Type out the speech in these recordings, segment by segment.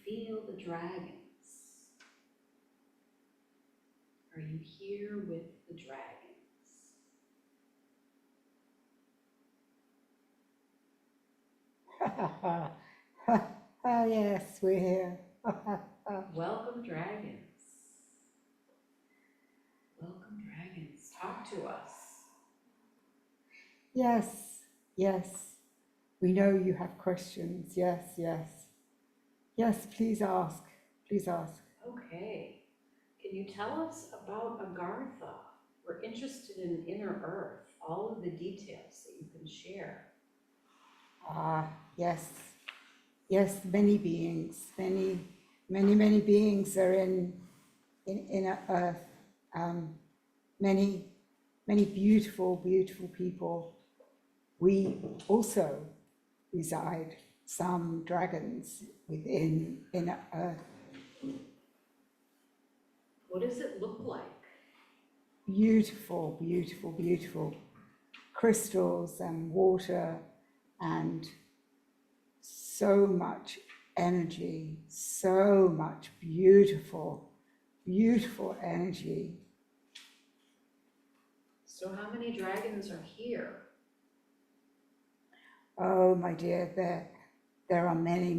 feel the dragons? Are you here with the dragons? Yes, we're here. Welcome, dragons. Welcome, dragons. Talk to us. Yes, yes. We know you have questions. Yes, yes. Yes, please ask. Please ask. Okay. Can you tell us about Agartha? We're interested in inner earth, all of the details that you can share. Yes. Yes, many beings, many beings are in inner earth. Many beautiful people. We also reside, some dragons within inner earth. What does it look like? Beautiful crystals and water and so much energy, so much beautiful energy. So how many dragons are here? Oh, my dear, there are many,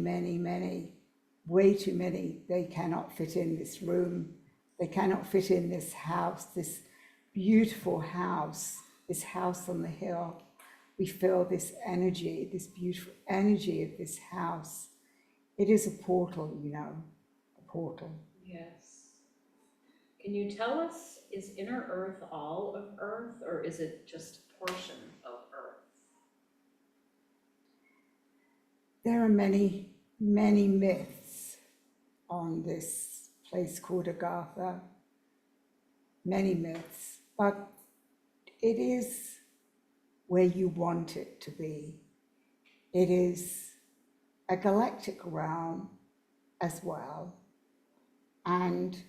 way too many. They cannot fit in this room. They cannot fit in this house, this beautiful house, this house on the hill. We feel this energy, this beautiful energy of this house. It is a portal, you know, a portal. Yes. Can you tell us, is inner earth all of earth, or is it just a portion of earth? There are many myths on this place called Agartha. Many myths, but it is where you want it to be. It is a galactic realm as well, and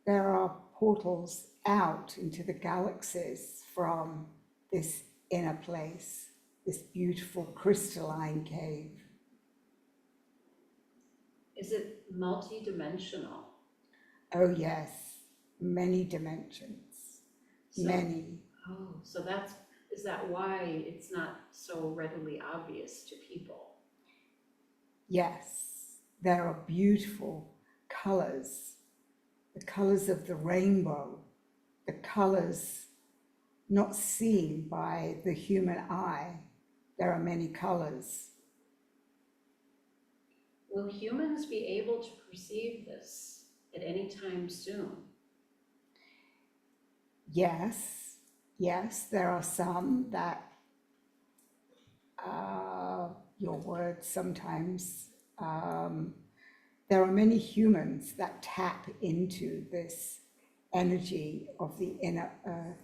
there are portals out into the galaxies from this inner place, this beautiful crystalline cave. Is it multi-dimensional? Oh yes, many dimensions, many. Oh, so is that why it's not so readily obvious to people? Yes, there are beautiful colors, the colors of the rainbow, the colors not seen by the human eye. There are many colors. Will humans be able to perceive this at any time soon? Yes, there are some that your words sometimes, there are many humans that tap into this energy of the inner earth,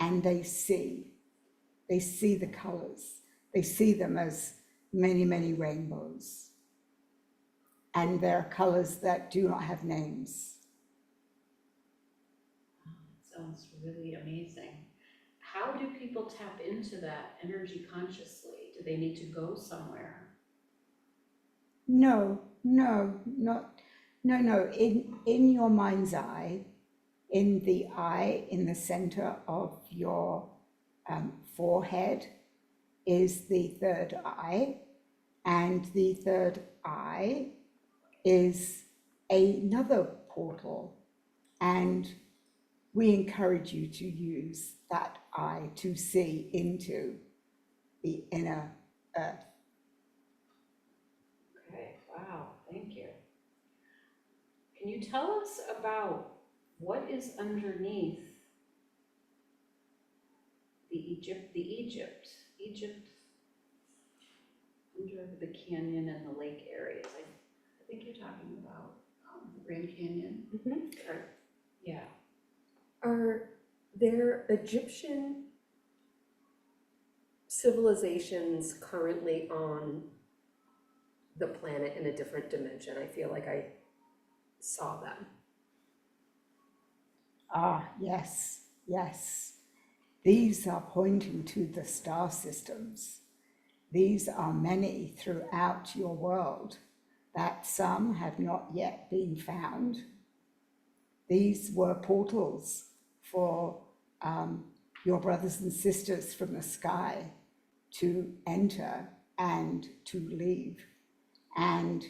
and they see the colors. They see them as many rainbows. And there are colors that do not have names. Oh, that sounds really amazing. How do people tap into that energy consciously? Do they need to go somewhere? No. In your mind's eye, in the center of your forehead is the third eye, and the third eye is another portal, and we encourage you to use that eye to see into the inner earth. Okay, wow, thank you. Can you tell us about what is underneath Egypt, under the canyon and the lake areas? I think you're talking about the Grand Canyon. Mm-hmm. Yeah. Are there Egyptian civilizations currently on the planet in a different dimension? I feel like I saw them. Yes. These are pointing to the star systems. These are many throughout your world. that some have not yet been found. These were portals for your brothers and sisters from the sky to enter and to leave. And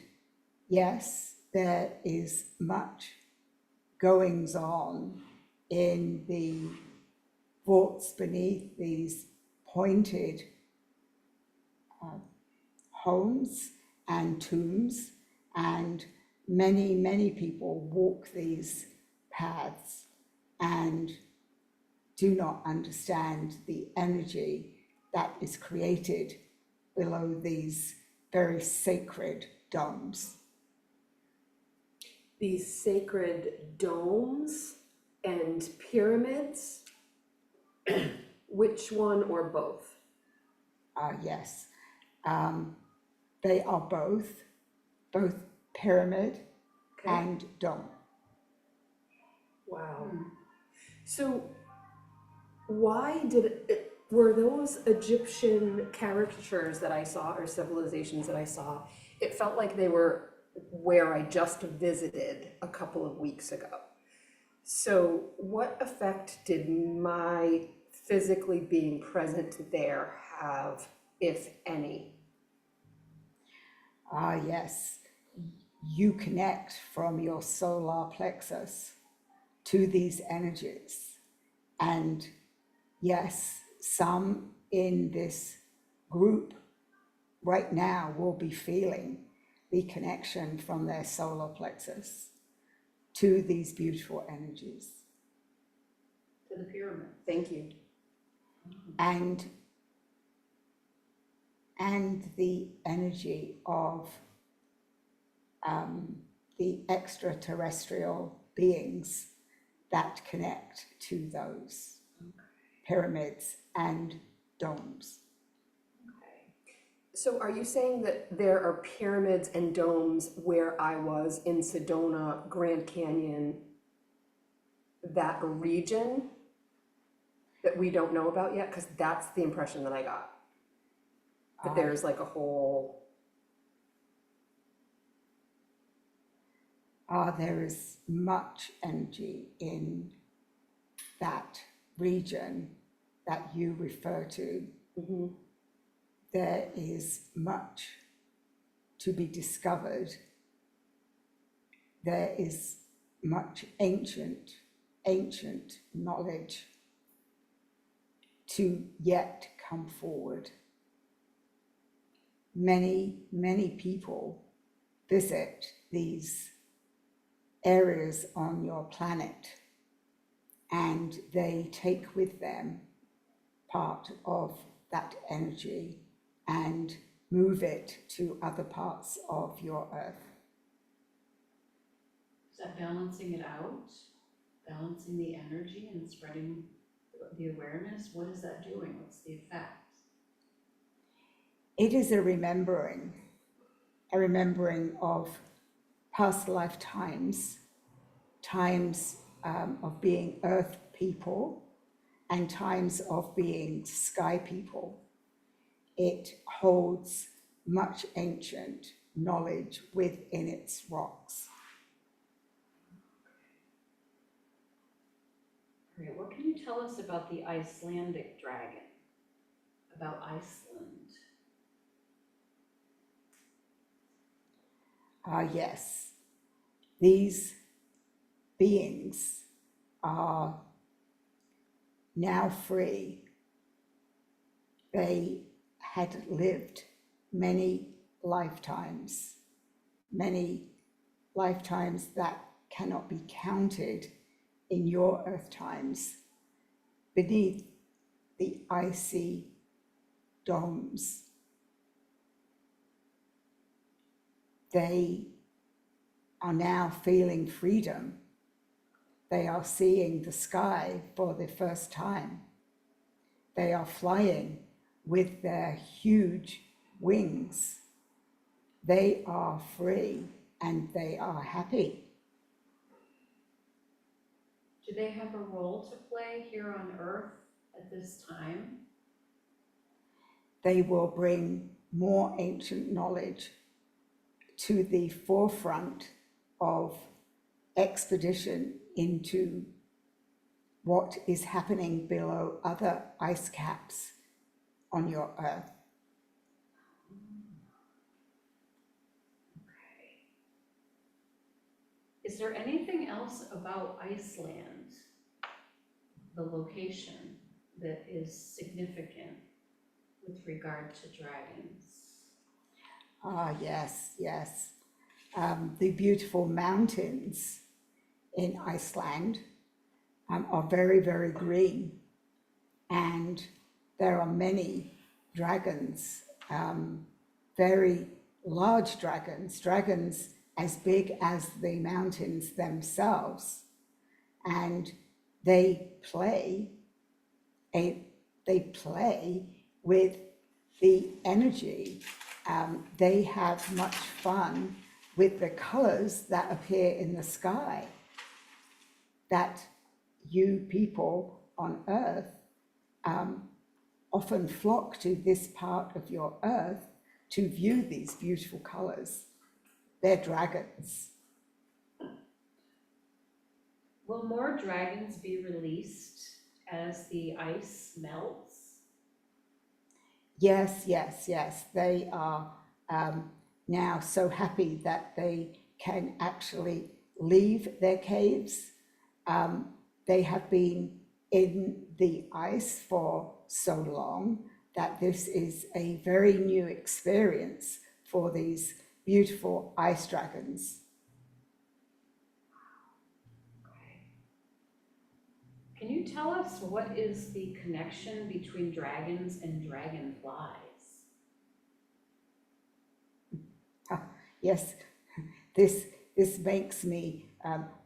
yes, there is much goings on in the vaults beneath these pointed homes and tombs, and many people walk these paths and do not understand the energy that is created below these very sacred domes. These sacred domes and pyramids, which one or both? Yes, they are both pyramid Okay. and dome. Wow. Hmm. So why were those Egyptian caricatures that I saw or civilizations that I saw, it felt like they were where I just visited a couple of weeks ago. So what effect did my physically being present there have, if any? Yes, you connect from your solar plexus to these energies. And yes, some in this group right now will be feeling the connection from their solar plexus to these beautiful energies. To the pyramid. Thank you. And the energy of the extraterrestrial beings that connect to those pyramids and domes. Okay. So are you saying that there are pyramids and domes where I was in Sedona, Grand Canyon, that region that we don't know about yet? Because that's the impression that I got. That there's like a whole... There is much energy in that region that you refer to. Mhm. There is much to be discovered. There is much ancient knowledge to yet come forward. Many people visit these areas on your planet, and they take with them part of that energy and move it to other parts of your earth. Is that balancing it out? Balancing the energy and spreading the awareness? What is that doing? What's the effect? It is a remembering of past lifetimes, times of being earth people and times of being sky people. It holds much ancient knowledge within its rocks. Great. What can you tell us about the Icelandic dragon? About Iceland? Yes, these beings are now free. They had lived many lifetimes that cannot be counted in your earth times beneath the icy domes. They are now feeling freedom. They are seeing the sky for the first time. They are flying with their huge wings. They are free and they are happy. Do they have a role to play here on Earth at this time? They will bring more ancient knowledge to the forefront of expedition into what is happening below other ice caps on your Earth. Okay. Is there anything else about Iceland, the location, that is significant with regard to dragons? Ah, yes, yes. The beautiful mountains in Iceland are very, very green, and there are many dragons, very large dragons, dragons as big as the mountains themselves, and they play with the energy. They have much fun with the colors that appear in the sky, that you people on Earth often flock to this part of your Earth to view these beautiful colors. They're dragons. Will more dragons be released as the ice melts? Yes, yes, yes. They are now so happy that they can actually leave their caves. They have been in the ice for so long that this is a very new experience for these beautiful ice dragons. Okay. Can you tell us what is the connection between dragons and dragonflies? Yes, this makes me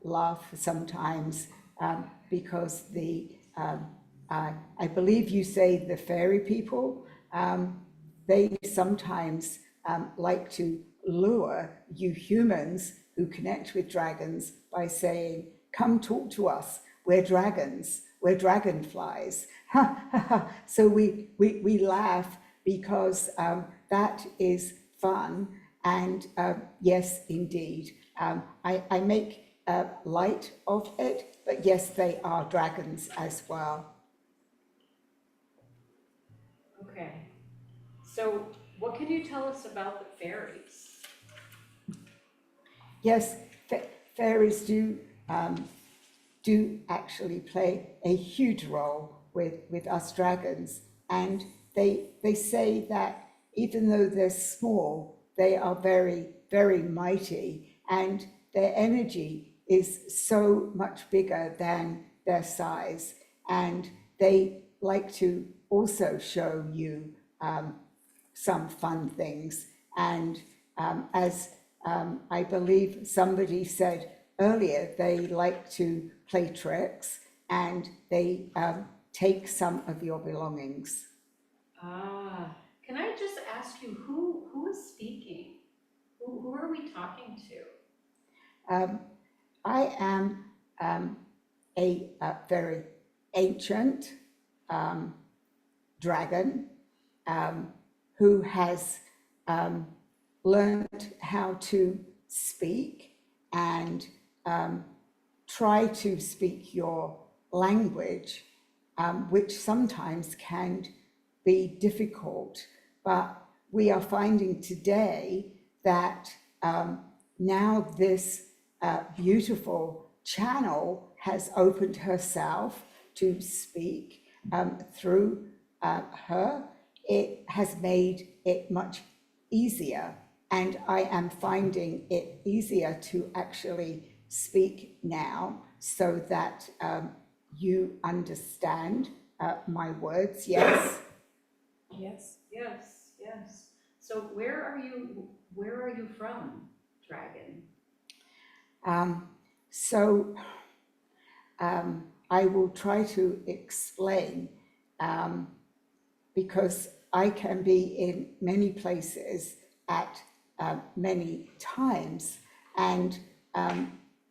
laugh sometimes because I believe you say the fairy people, they sometimes like to lure you humans who connect with dragons by saying, "Come talk to us. We're dragons. We're dragonflies." So we laugh because that is fun. And yes, indeed, I make light of it, but yes, they are dragons as well. Okay. So what can you tell us about the fairies? Yes, fairies do actually play a huge role with us dragons, and they say that even though they're small, they are very, very mighty, and their energy is so much bigger than their size, and they like to also show you some fun things. And as I believe somebody said earlier, they like to play tricks, and they take some of your belongings. Ah, can I just ask you, who is speaking? Who are we talking to? I am a very ancient dragon who has learned how to speak and try to speak your language, which sometimes can be difficult. But we are finding today that now this beautiful channel has opened herself to speak through her. It has made it much easier, and I am finding it easier to actually speak now so that you understand my words. Yes. Yes. Yes, yes. So where are you from, dragon? So I will try to explain because I can be in many places at many times, and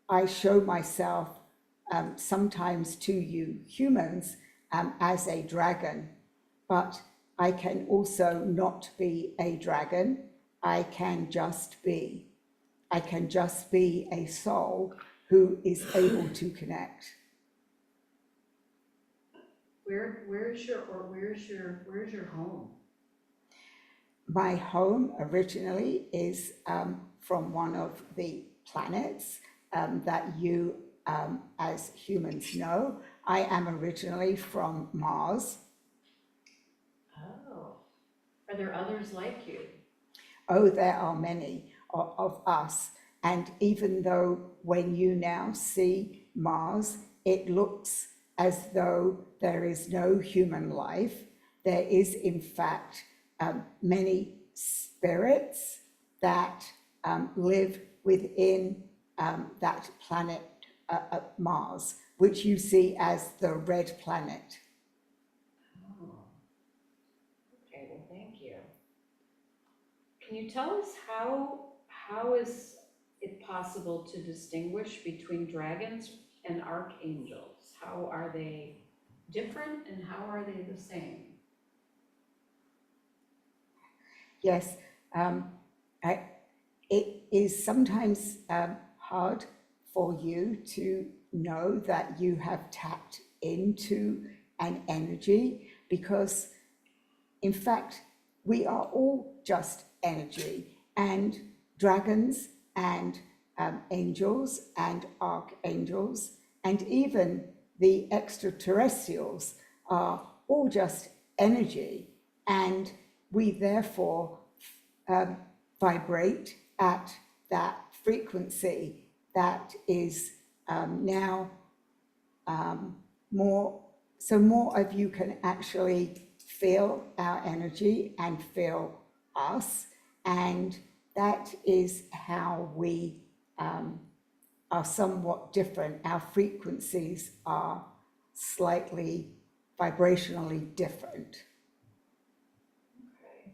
I show myself sometimes to you humans as a dragon, but I can also not be a dragon, I can just be. I can just be a soul who is able to connect. Where's your home? My home originally is from one of the planets that you, as humans, know. I am originally from Mars. Oh, are there others like you? Oh, there are many of us. And even though when you now see Mars, it looks as though there is no human life, there is in fact many spirits that live within that planet Mars, which you see as the red planet. Oh, okay, well, thank you. Can you tell us how is it possible to distinguish between dragons and archangels? How are they different and how are they the same? Yes, it is sometimes hard for you to know that you have tapped into an energy because, in fact, we are all just energy, and dragons and angels and archangels and even the extraterrestrials are all just energy, and we therefore vibrate at that frequency that is now more, so more of you can actually feel our energy and feel us, and that is how we are somewhat different. Our frequencies are slightly vibrationally different. Okay.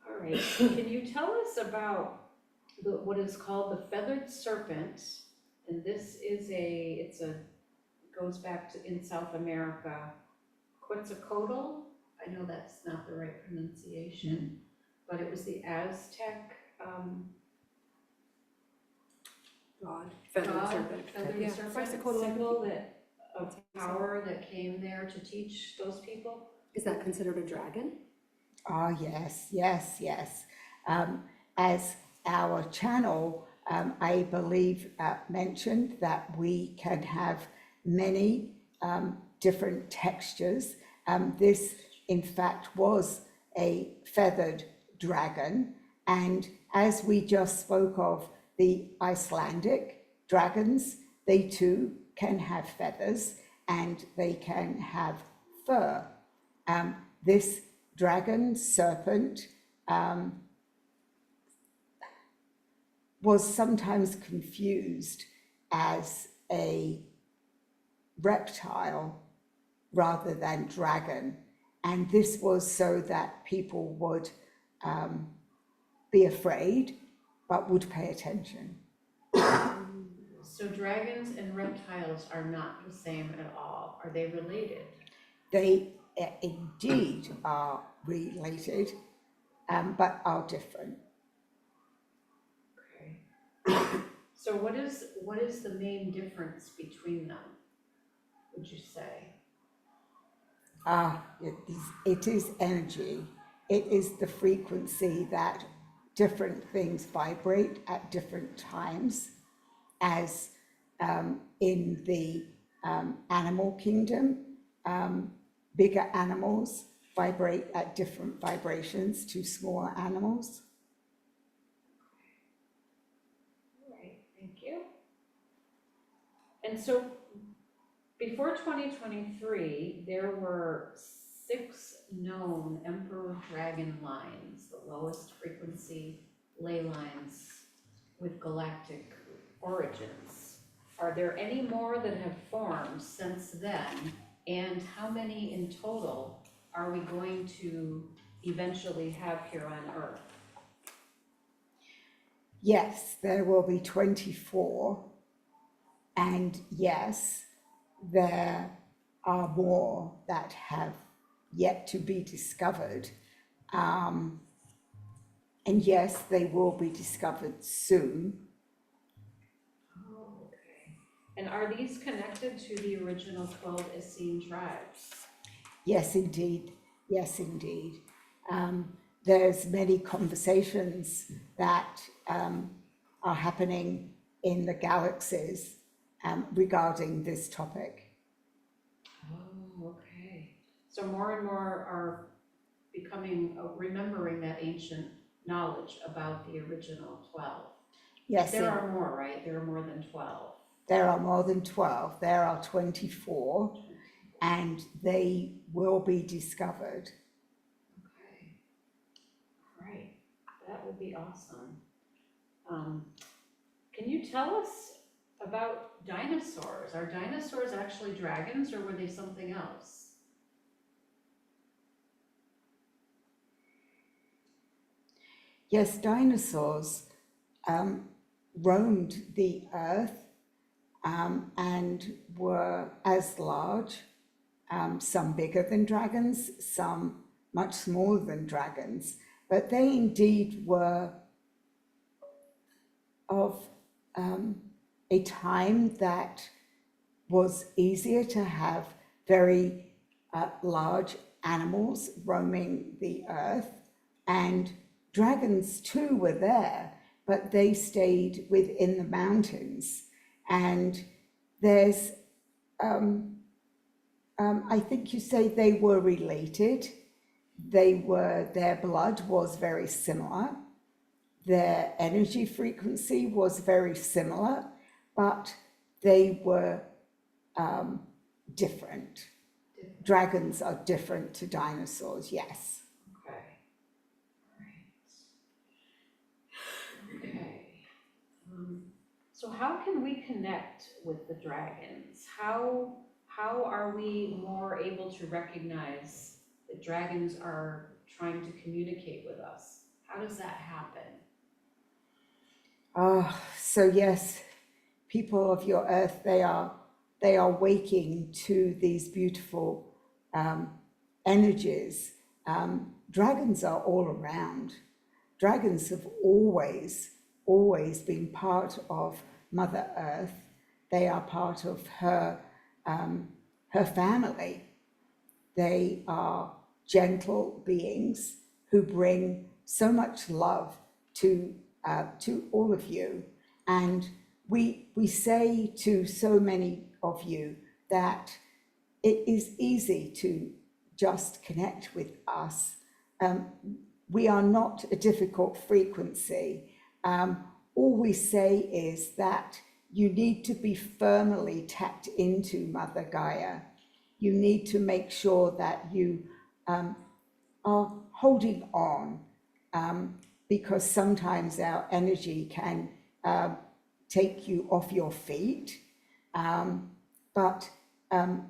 All right, can you tell us about what is called the feathered serpent? And this is goes back to in South America, Quetzalcoatl. I know that's not the right pronunciation, but it was the Aztec God, feathered god, serpent. feathered Yeah, serpent Quetzalcoatl, I symbol think. that of power that came there to teach those people. Is that considered a dragon? Ah, yes, yes, yes. As our channel, I believe, mentioned that we can have many different textures. This, in fact, was a feathered dragon. And as we just spoke of the Icelandic dragons, they too can have feathers and they can have fur. This dragon serpent was sometimes confused as a reptile rather than dragon, and this was so that people would be afraid but would pay attention. So dragons and reptiles are not the same at all. Are they related? They indeed are related, but are different. Okay. So what is the main difference between them, would you say? It is energy. It is the frequency that different things vibrate at different times, as in the animal kingdom, bigger animals vibrate at different vibrations to smaller animals. All right, thank you. And so before 2023, there were 6 known emperor dragon lines, the lowest frequency ley lines with galactic origins. Are there any more that have formed since then? And how many in total are we going to eventually have here on Earth? Yes, there will be 24, and yes, there are more that have yet to be discovered. And yes, they will be discovered soon. Oh, okay. And are these connected to the original 12 Essene tribes? Yes, indeed. Yes, indeed. There's many conversations that are happening in the galaxies regarding this topic. Oh, okay. So more and more are becoming, remembering that ancient knowledge about the original 12. Yes, There are more, right? There are more than 12. there are more than 12. There are 24, and they will be discovered. Okay. All right. That would be awesome. Can you tell us about dinosaurs? Are dinosaurs actually dragons, or were they something else? Yes, dinosaurs roamed the earth and were as large, some bigger than dragons, some much smaller than dragons, but they indeed were of a time that was easier to have very large animals roaming the earth, and dragons too were there, but they stayed within the mountains. And there's, I think you say they were related. Their blood was very similar. Their energy frequency was very similar, but they were different. Dragons are different to dinosaurs, yes. Okay. All right. Okay. So how can we connect with the dragons? How are we more able to recognize that dragons are trying to communicate with us? How does that happen? So yes, people of your earth, they are waking to these beautiful energies. Dragons are all around. Dragons have always been part of Mother Earth. They are part of her family. They are gentle beings who bring so much love to all of you. And we say to so many of you that it is easy to just connect with us. We are not a difficult frequency. All we say is that you need to be firmly tapped into Mother Gaia. You need to make sure that you are holding on, because sometimes our energy can take you off your feet. But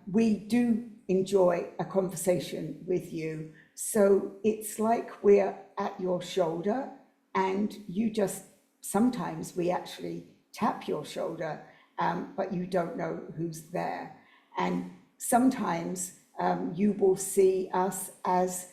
we do enjoy a conversation with you. So it's like we're at your shoulder, and you just, sometimes we actually tap your shoulder, but you don't know who's there. And sometimes you will see us as,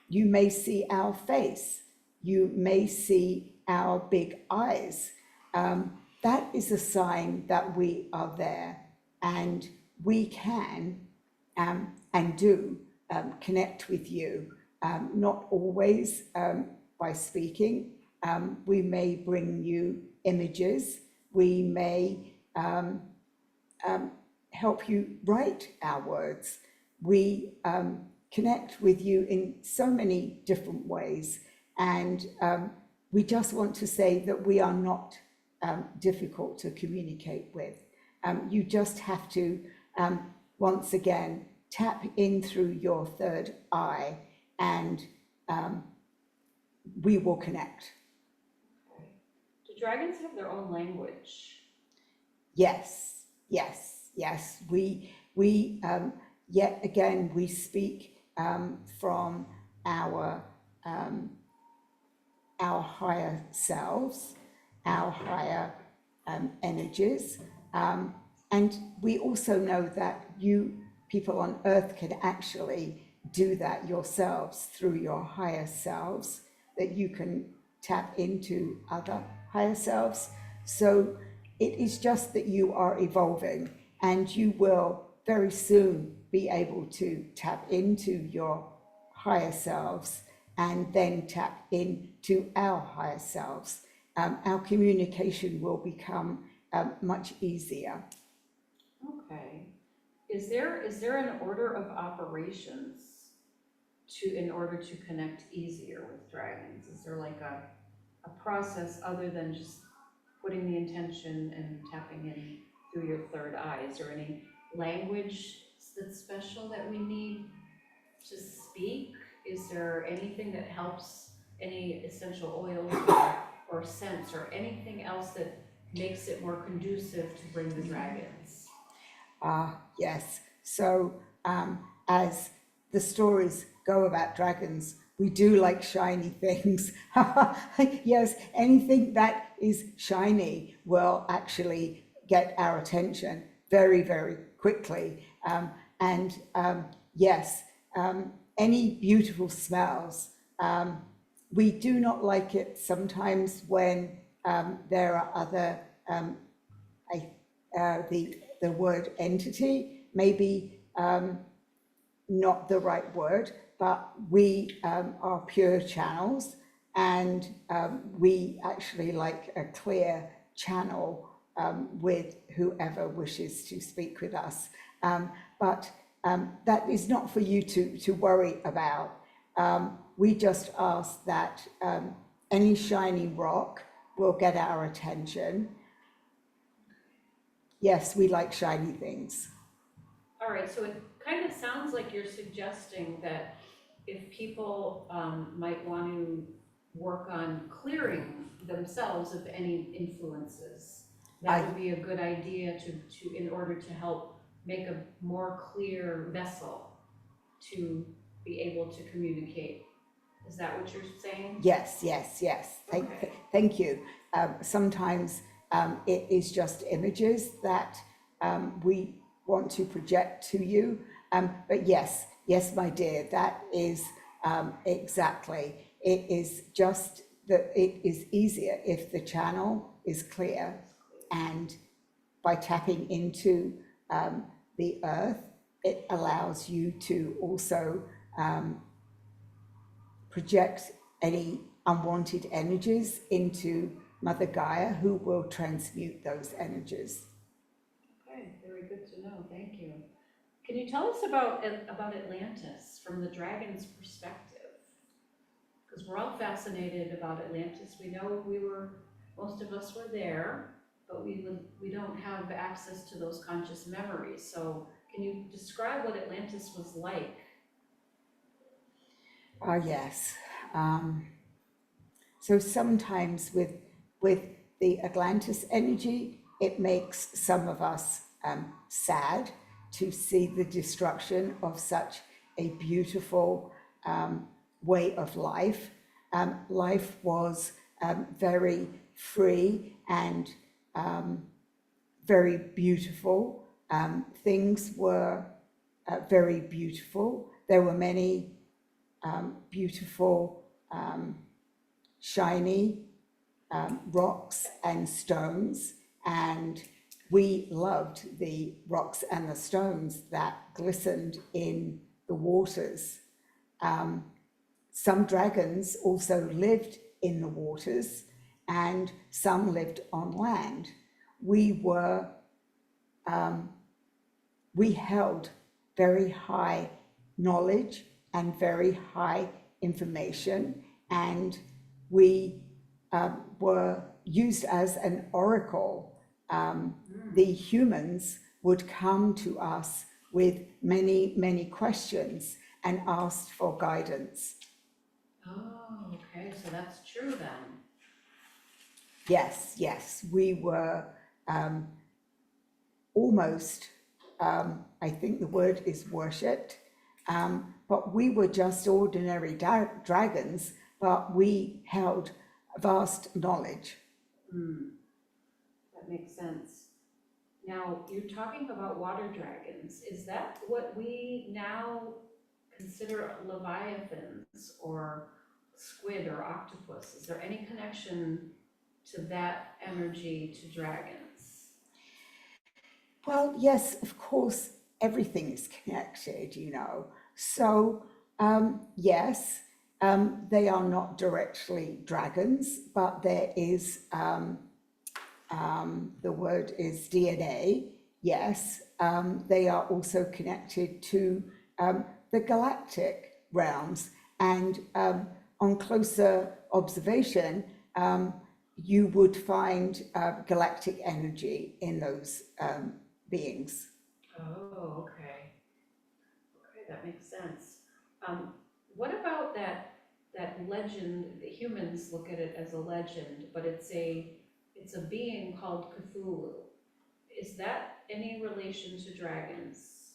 you may see our face, you may see our big eyes. That is a sign that we are there, and we can and do connect with you, not always by speaking. We may bring you images, we may help you write our words. We connect with you in so many different ways, and we just want to say that we are not difficult to communicate with. You just have to, once again, tap in through your third eye, and we will connect. Do dragons have their own language? Yes, yes, yes. We yet again, we speak from our higher selves, our higher energies, and we also know that you people on Earth can actually do that yourselves through your higher selves. that you can tap into other higher selves. So it is just that you are evolving, and you will very soon be able to tap into your higher selves and then tap into our higher selves. Our communication will become much easier. Okay. Is there an order of operations in order to connect easier with dragons? Is there like a process other than just putting the intention and tapping in through your third eye? Is there any language that's special that we need to speak? Is there anything that helps, any essential oils or scents or anything else that makes it more conducive to bring the dragons? Yes. So as the stories go about dragons, we do like shiny things. Yes, anything that is shiny will actually get our attention very, very quickly. Yes, any beautiful smells. We do not like it sometimes when there are other, the word entity, maybe not the right word, but we are pure channels, and we actually like a clear channel with whoever wishes to speak with us. But that is not for you to worry about. We just ask that any shiny rock will get our attention. Yes, we like shiny things. All right, so it kind of sounds like you're suggesting that if people might want to work on clearing themselves of any influences, that would be a good idea to in order to help make a more clear vessel to be able to communicate. Is that what you're saying? Yes. Okay. Thank you. Sometimes it is just images that we want to project to you. But yes, my dear, that is exactly. It is just that it is easier if the channel is clear, and by tapping into the earth, it allows you to also project any unwanted energies into Mother Gaia, who will transmute those energies. Okay, very good to know, thank you. Can you tell us about Atlantis from the dragon's perspective? Because we're all fascinated about Atlantis. We know most of us were there, but we don't have access to those conscious memories. So can you describe what Atlantis was like? Yes. So sometimes with the Atlantis energy, it makes some of us sad to see the destruction of such a beautiful way of life. Life was very free and very beautiful. Things were very beautiful. There were many beautiful, shiny rocks and stones, and we loved the rocks and the stones that glistened in the waters. Some dragons also lived in the waters, and some lived on land. We held very high knowledge and very high information, and we were used as an oracle. The humans would come to us with many, many questions and asked for guidance. Oh, okay, so that's true then. Yes, we were almost, I think the word is worshipped, but we were just ordinary dragons, but we held vast knowledge. That makes sense. Now, you're talking about water dragons. Is that what we now consider leviathans or squid or octopus? Is there any connection to that energy to dragons? Well, yes, of course, everything is connected, you know. So, yes, they are not directly dragons, but there is, the word is DNA, yes. They are also connected to the galactic realms, and on closer observation, you would find galactic energy in those beings. Oh, okay. Okay, that makes sense. What about that legend, the humans look at it as a legend, but it's a being called Cthulhu. Is that any relation to dragons?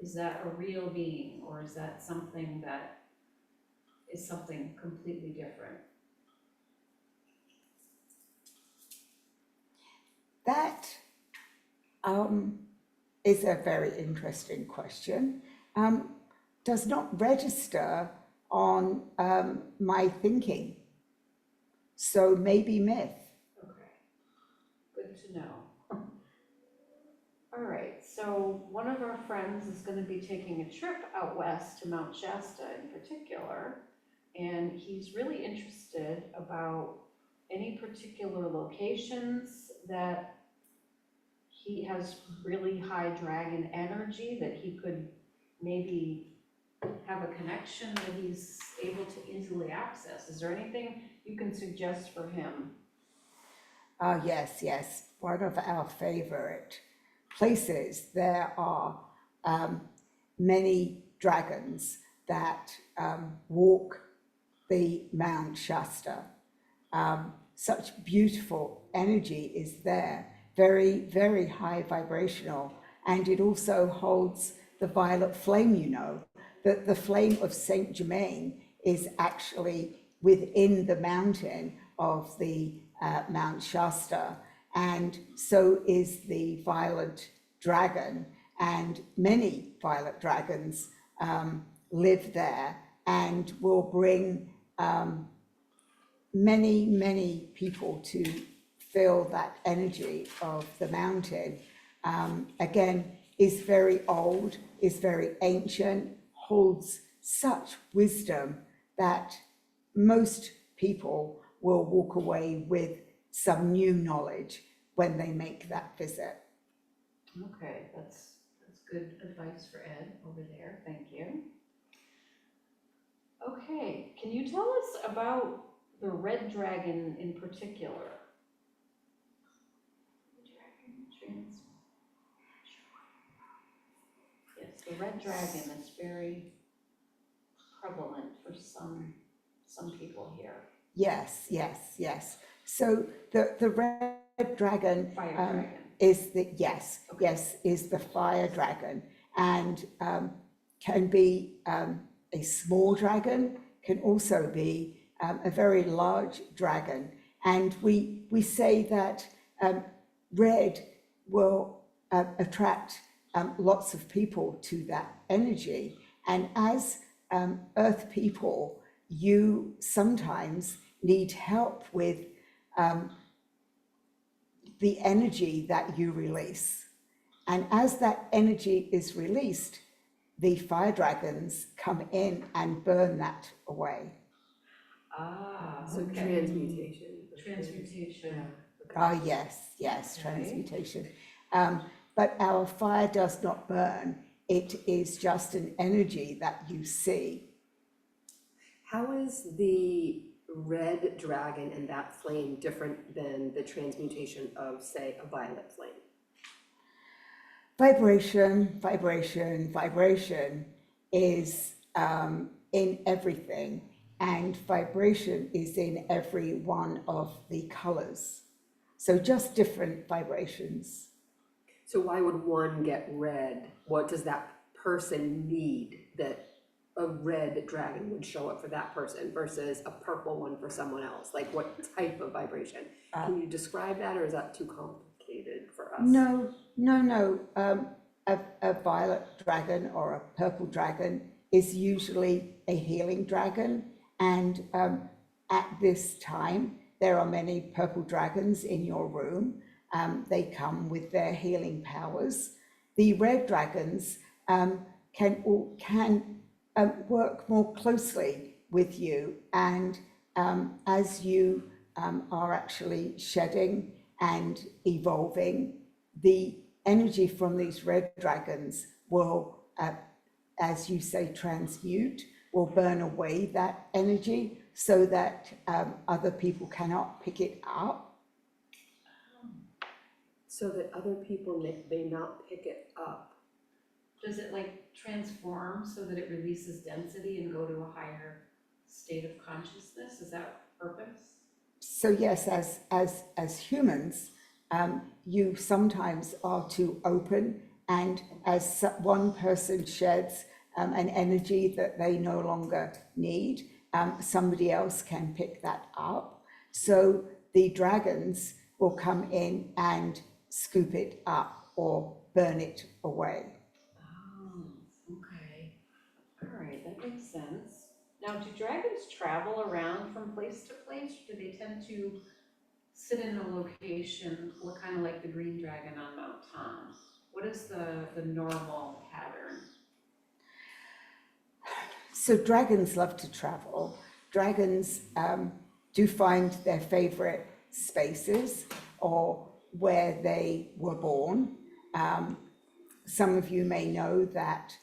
Is that a real being, or is that something that is something completely different? That is a very interesting question. Does not register on my thinking. So maybe myth. Okay, good to know. All right, so one of our friends is going to be taking a trip out west to Mount Shasta in particular, and he's really interested about any particular locations that he has really high dragon energy that he could maybe have a connection that he's able to easily access. Is there anything you can suggest for him? Yes, yes. One of our favorite places. There are many dragons that walk the Mount Shasta. Such beautiful energy is there, very, very high vibrational, and it also holds the violet flame, you know. The flame of Saint Germain is actually within the mountain of the Mount Shasta, and so is the violet dragon, and many violet dragons live there and will bring many, many people to feel that energy of the mountain. Again, is very old, is very ancient, holds such wisdom that most people will walk away with some new knowledge when they make that visit. Okay, that's good advice for Ed over there, thank you. Okay, can you tell us about the red dragon in particular? Yes, the red dragon is very prevalent for some people here. Yes, yes, yes. So the red dragon Fire dragon. is the, yes, Okay. yes, is the fire dragon, and can be a small dragon, can also be a very large dragon. And we say that red will attract lots of people to that energy. And as earth people, you sometimes need help with the energy that you release. And as that energy is released, the fire dragons come in and burn that away. Ah, So okay. transmutation. Transmutation. Ah, yes, yes, Okay. transmutation. But our fire does not burn. It is just an energy that you see. How is the red dragon and that flame different than the transmutation of, say, a violet flame? Vibration, vibration, vibration is in everything, and vibration is in every one of the colors. So just different vibrations. So why would one get red? What does that person need that a red dragon would show up for that person versus a purple one for someone else? Like what type of vibration? Can you describe that, or is that too complicated for us? No, no, no. A violet dragon or a purple dragon is usually a healing dragon, And at this time, there are many purple dragons in your room. They come with their healing powers. The red dragons can work more closely with you, and as you are actually shedding and evolving, the energy from these red dragons will, as you say, transmute, will burn away that energy so that other people cannot pick it up. So that other people may not pick it up. Does it like transform so that it releases density and go to a higher state of consciousness? Is that purpose? So yes, as humans, you sometimes are too open, and as one person sheds an energy that they no longer need, somebody else can pick that up. So the dragons will come in and scoop it up or burn it away. Oh, okay. All right, that makes sense. Now, do dragons travel around from place to place, or do they tend to sit in a location, kind of like the green dragon on Mount Tom? What is the normal pattern? So dragons love to travel. Dragons do find their favorite spaces or where they were born. Some of you may know that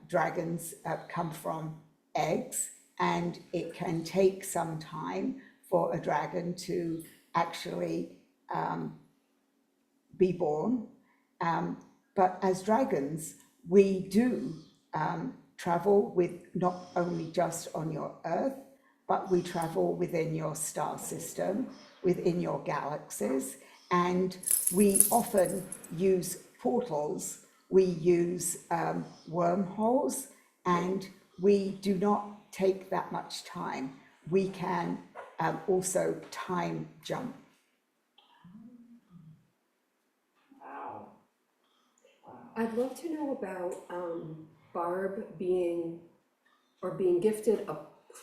dragons come from eggs, and it can take some time for a dragon to actually be born. But as dragons, we do travel with not only just on your Earth, but we travel within your star system, within your galaxies, and we often use portals, we use wormholes, and we do not take that much time. We can also time jump. Wow. I'd love to know about Barb being gifted a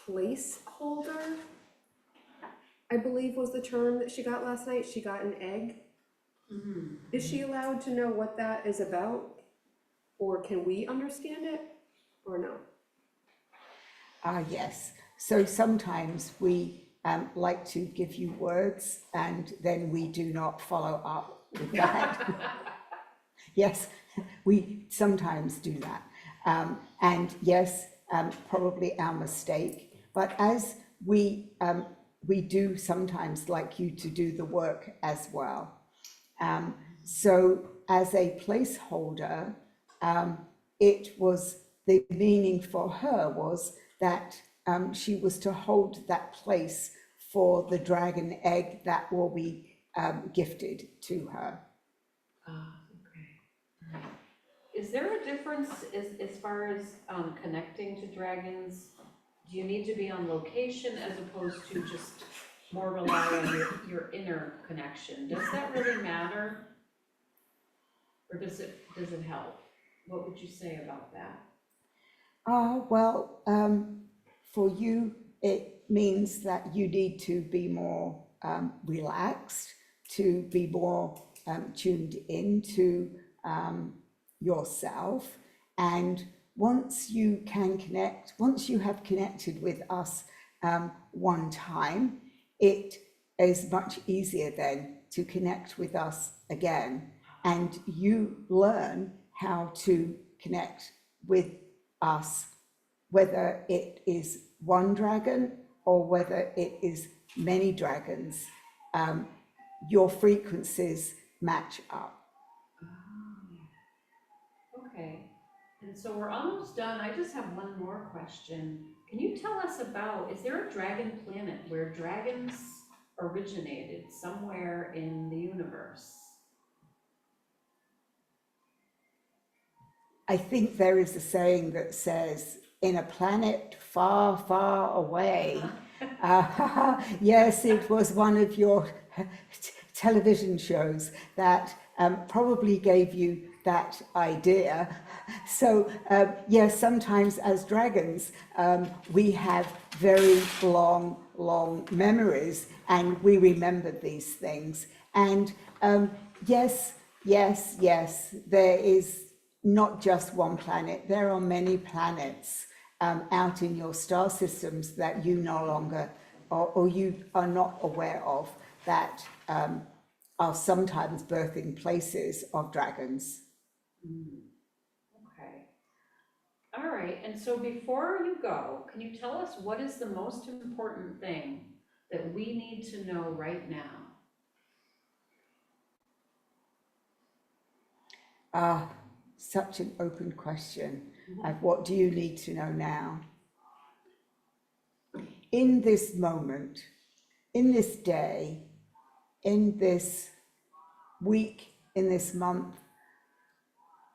placeholder, I believe was the term that she got last night. She got an egg. Mm-hmm. Is she allowed to know what that is about? Or can we understand it? Or no? Yes. So sometimes we like to give you words and then we do not follow up with that. Yes, we sometimes do that. And yes, probably our mistake. But as we do sometimes like you to do the work as well. So as a placeholder, it was, the meaning for her was that she was to hold that place for the dragon egg that will be gifted to her. Okay. Right. Is there a difference as far as connecting to dragons? Do you need to be on location as opposed to just more rely on your inner connection? Does that really matter? Or does it help? What would you say about that? Well, for you, it means that you need to be more relaxed, to be more tuned into yourself. And once you have connected with us one time, it is much easier then to connect with us again. And you learn how to connect with us, whether it is one dragon or whether it is many dragons. Your frequencies match up. Okay, and so we're almost done. I just have one more question. Can you tell us about, is there a dragon planet where dragons originated somewhere in the universe? I think there is a saying that says, in a planet far, far away. Yes, it was one of your television shows that probably gave you that idea. So, yes, sometimes as dragons, we have very long memories and we remember these things. And yes, there is not just one planet, there are many planets out in your star systems that you no longer, or you are not aware of, that are sometimes birthing places of dragons. Okay. All right, and so before you go, can you tell us what is the most important thing that we need to know right now? Such an open question. What do you need to know now? In this moment, in this day, in this week, in this month,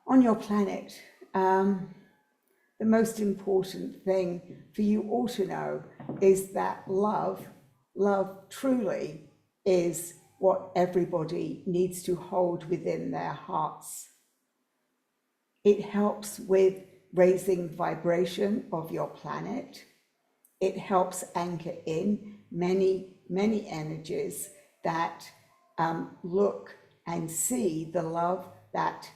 on your planet, the most important thing for you all to know is that love truly is what everybody needs to hold within their hearts. It helps with raising vibration of your planet. It helps anchor in many energies that look and see the love that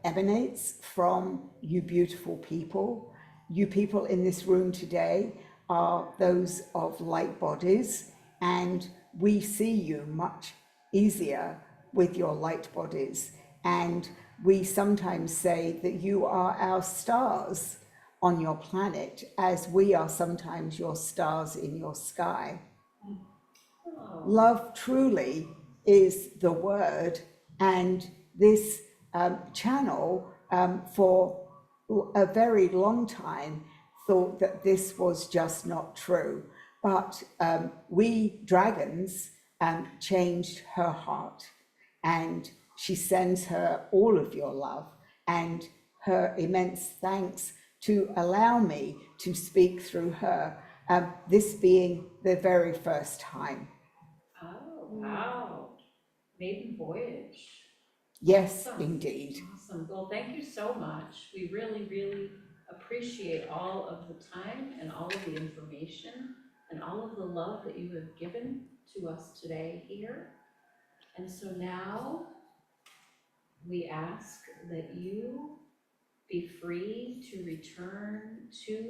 emanates from you beautiful people. You people in this room today are those of light bodies, and we see you much easier with your light bodies. And we sometimes say that you are our stars on your planet, as we are sometimes your stars in your sky. Oh, Love truly is the word, and this channel for a very long time thought that this was just not true. But we dragons changed her heart, and she sends her all of your love and her immense thanks to allow me to speak through her, this being the very first time. oh, wow. Maiden voyage. Yes, Awesome. indeed. Awesome. Well, thank you so much. We really appreciate all of the time and all of the information and all of the love that you have given to us today here. And so now we ask that you be free to return to